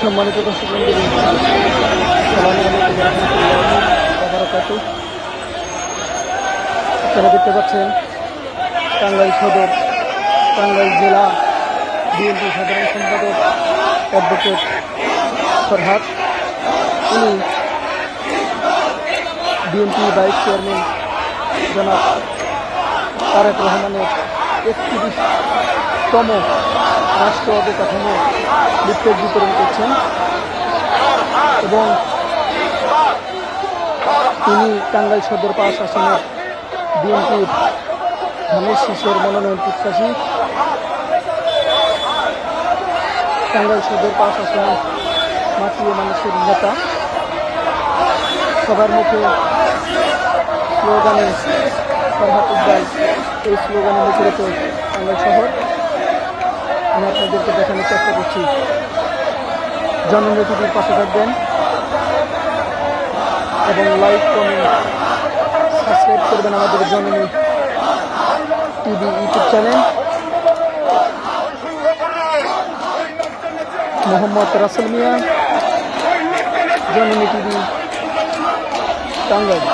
সম্মানিত দর্শক মণ্ডলী, আপনারা দেখতে পাচ্ছেন টাঙ্গাইল সদর টাঙ্গাইল জেলা বিএনপি সাধারণ সম্পাদক অ্যাডভোকেট ফরহাদ, উনি বিএনপি ভাইস চেয়ারম্যান জনাব তারেক রহমানের ৩১তম রাষ্ট্র অবকাঠামো লিফলেট বিতরণ করছেন এবং তিনি টাঙ্গাইল সদর ৫ আসনের বিএনপির ধানের শীষের মনোনয়ন প্রত্যাশী। টাঙ্গাইল সদর ৫ আসনের মাটি ও মানুষের নেতা, সবার মুখে স্লোগানে ফরহাদ ইকবাল, এই স্লোগানে মুখরিত টাঙ্গাইল শহর। আমি আপনাদেরকে দেখানোর চেষ্টা করছি। জননী টিভির পাশে থাকবেন এবং লাইক, কমেন্ট, সাবস্ক্রাইব করবেন আমাদের Janani TV YouTube channel. Mohammad Rasel Mia, Janani TV Tangail.